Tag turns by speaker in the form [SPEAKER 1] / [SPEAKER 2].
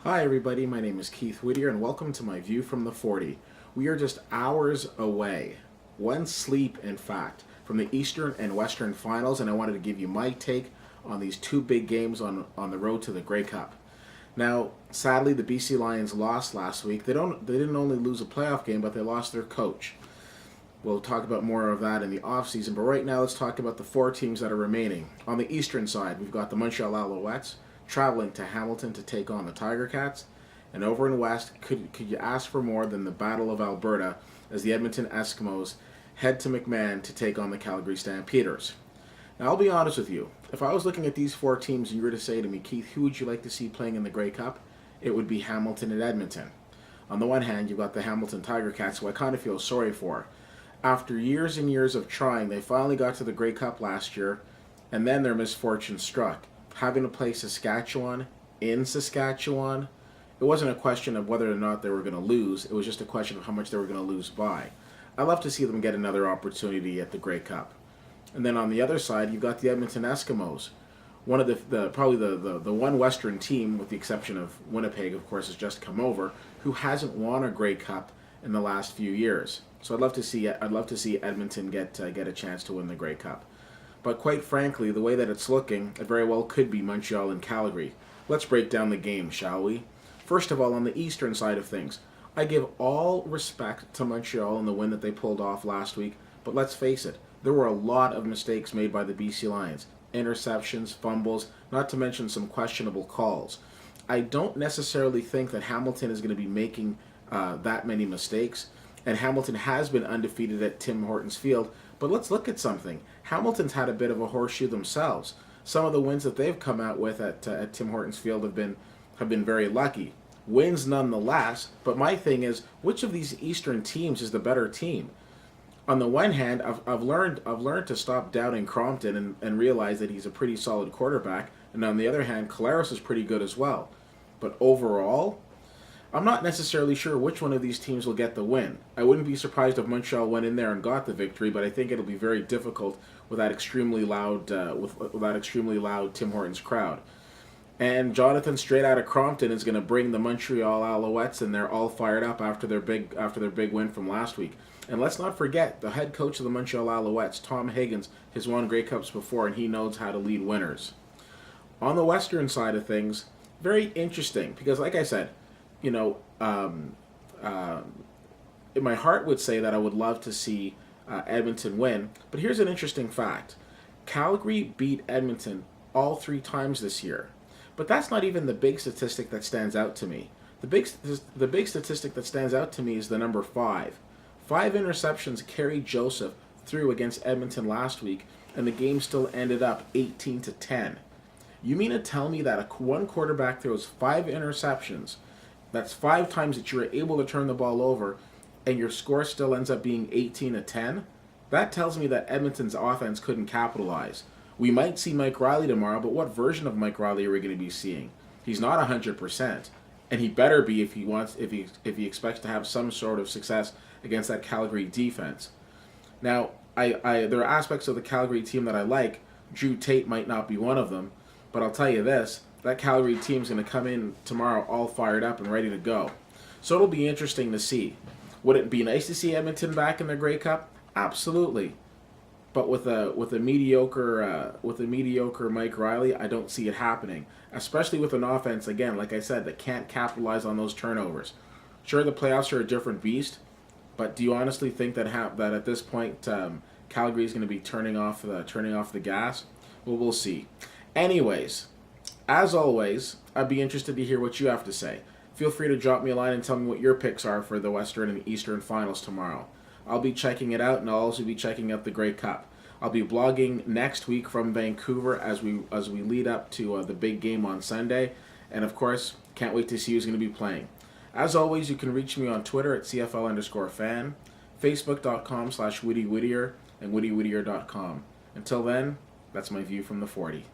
[SPEAKER 1] Hi everybody, my name is Keith Whittier and welcome to my view from the 40. We are just hours away, one sleep in fact, from the Eastern and Western finals, and I wanted to give you my take on these two big games on the road to the Grey Cup. Now, sadly, the BC Lions lost last week. They didn't only lose a playoff game, but they lost their coach. We'll talk about more of that in the offseason, but right now let's talk about the four teams that are remaining. On the Eastern side, we've got the Montreal Alouettes traveling to Hamilton to take on the Tiger Cats. And over in West, could you ask for more than the Battle of Alberta as the Edmonton Eskimos head to McMahon to take on the Calgary Stampeders? Now, I'll be honest with you. If I was looking at these four teams and you were to say to me, Keith, who would you like to see playing in the Grey Cup? It would be Hamilton and Edmonton. On the one hand, you've got the Hamilton Tiger Cats, who I kind of feel sorry for. After years and years of trying, they finally got to the Grey Cup last year, and then their misfortune struck. Having to play Saskatchewan in Saskatchewan, it wasn't a question of whether or not they were going to lose. It was just a question of how much they were going to lose by. I'd love to see them get another opportunity at the Grey Cup. And then on the other side, you've got the Edmonton Eskimos. One of probably the one Western team, with the exception of Winnipeg, of course, has just come over, who hasn't won a Grey Cup in the last few years. So I'd love to see Edmonton get a chance to win the Grey Cup. But quite frankly, the way that it's looking, it very well could be Montreal and Calgary. Let's break down the game, shall we? First of all, on the Eastern side of things, I give all respect to Montreal and the win that they pulled off last week, but let's face it, there were a lot of mistakes made by the BC Lions. Interceptions, fumbles, not to mention some questionable calls. I don't necessarily think that Hamilton is going to be making that many mistakes, and Hamilton has been undefeated at Tim Hortons Field. But let's look at something. Hamilton's had a bit of a horseshoe themselves. Some of the wins that they've come out with at Tim Hortons Field have been very lucky. Wins nonetheless, but my thing is, which of these Eastern teams is the better team? On the one hand, I've learned to stop doubting Crompton and realize that he's a pretty solid quarterback, and on the other hand, Collaros is pretty good as well. But overall, I'm not necessarily sure which one of these teams will get the win. I wouldn't be surprised if Montreal went in there and got the victory, but I think it'll be very difficult with that extremely loud Tim Hortons crowd. And Jonathan, straight out of Crompton, is going to bring the Montreal Alouettes, and they're all fired up after their big win from last week. And let's not forget, the head coach of the Montreal Alouettes, Tom Higgins, has won Grey Cups before, and he knows how to lead winners. On the Western side of things, very interesting, because like I said, my heart would say that I would love to see Edmonton win, but here's an interesting fact. Calgary beat Edmonton all 3 times this year, but that's not even the big statistic that stands out to me. The big statistic that stands out to me is the number 5. 5 interceptions Kerry Joseph threw against Edmonton last week, and the game still ended up 18-10. You mean to tell me that one quarterback throws 5 interceptions? That's 5 times that you're able to turn the ball over, and your score still ends up being 18-10? That tells me that Edmonton's offense couldn't capitalize. We might see Mike Riley tomorrow, but what version of Mike Riley are we going to be seeing? He's not 100%, and he better be if he expects to have some sort of success against that Calgary defense. Now, there are aspects of the Calgary team that I like. Drew Tate might not be one of them, but I'll tell you this. That Calgary team's going to come in tomorrow all fired up and ready to go. So it'll be interesting to see. Would it be nice to see Edmonton back in the Grey Cup? Absolutely. But with a mediocre Mike Riley, I don't see it happening. Especially with an offense, again, like I said, that can't capitalize on those turnovers. Sure, the playoffs are a different beast, but do you honestly think that at this point Calgary is going to be turning off the gas? Well, we'll see. Anyways. As always, I'd be interested to hear what you have to say. Feel free to drop me a line and tell me what your picks are for the Western and Eastern finals tomorrow. I'll be checking it out, and I'll also be checking out the Grey Cup. I'll be blogging next week from Vancouver as we lead up to the big game on Sunday. And of course, can't wait to see who's going to be playing. As always, you can reach me on Twitter at CFL_fan, Facebook.com/WhittyWhittier, and WhittyWhittier.com. Until then, that's my view from the 40.